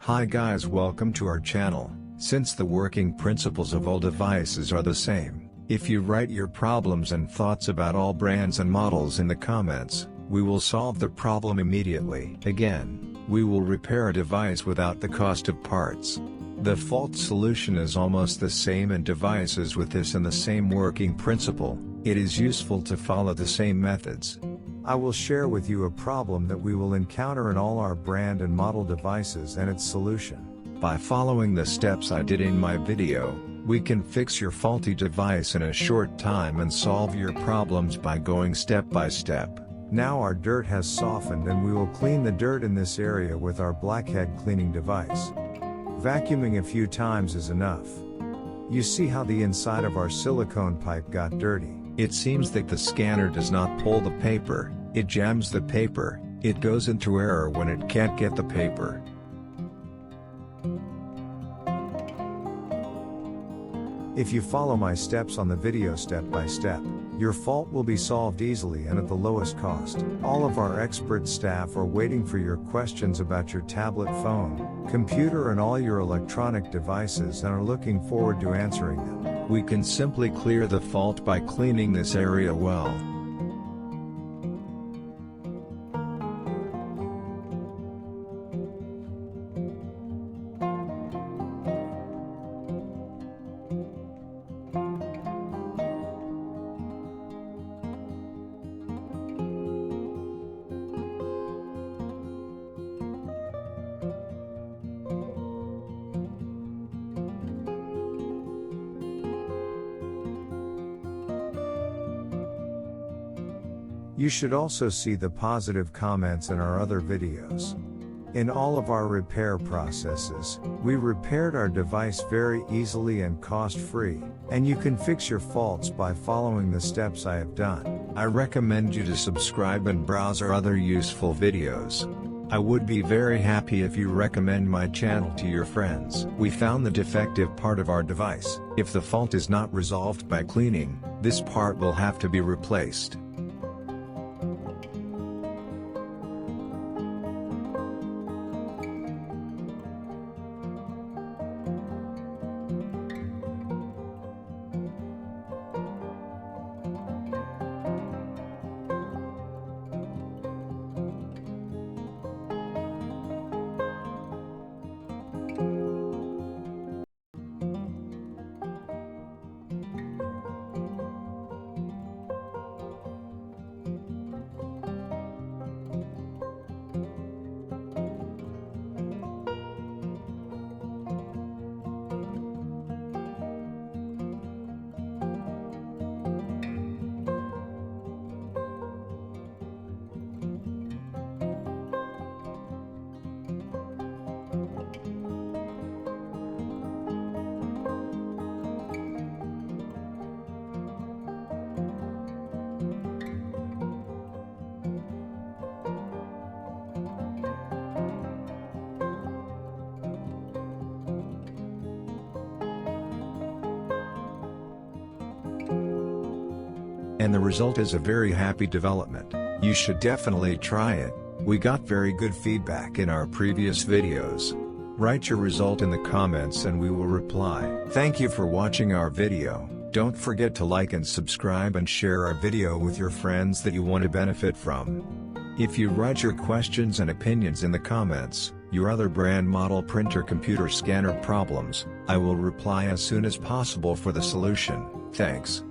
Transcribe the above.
Hi guys, welcome to our channel. Since the working principles of all devices are the same, if you write your problems and thoughts about all brands and models in the comments, we will solve the problem immediately. Again, we will repair a device without the cost of parts. The fault solution is almost the same in devices with this and the same working principle. It is useful to follow the same methods. I will share with you a problem that we will encounter in all our brand and model devices and its solution. By following the steps I did in my video, we can fix your faulty device in a short time and solve your problems by going step by step. Now our dirt has softened and we will clean the dirt in this area with our blackhead cleaning device. Vacuuming a few times is enough. You see how the inside of our silicone pipe got dirty. It seems that the scanner does not pull the paper, it jams the paper, it goes into error when it can't get the paper. If you follow my steps on the video step by step, your fault will be solved easily and at the lowest cost. All of our expert staff are waiting for your questions about your tablet, phone, computer and all your electronic devices and are looking forward to answering them. We can simply clear the fault by cleaning this area well. You should also see the positive comments in our other videos. In all of our repair processes, we repaired our device very easily and cost-free, and you can fix your faults by following the steps I have done. I recommend you to subscribe and browse our other useful videos. I would be very happy if you recommend my channel to your friends. We found the defective part of our device. If the fault is not resolved by cleaning, this part will have to be replaced. And the result is a very happy development. You should definitely try it. We got very good feedback in our previous videos. Write your result in the comments and we will reply. Thank you for watching our video. Don't forget to like and subscribe and share our video with your friends that you want to benefit from. If you write your questions and opinions in the comments, your other brand, model, printer, computer, scanner problems, I will reply as soon as possible for the solution. Thanks.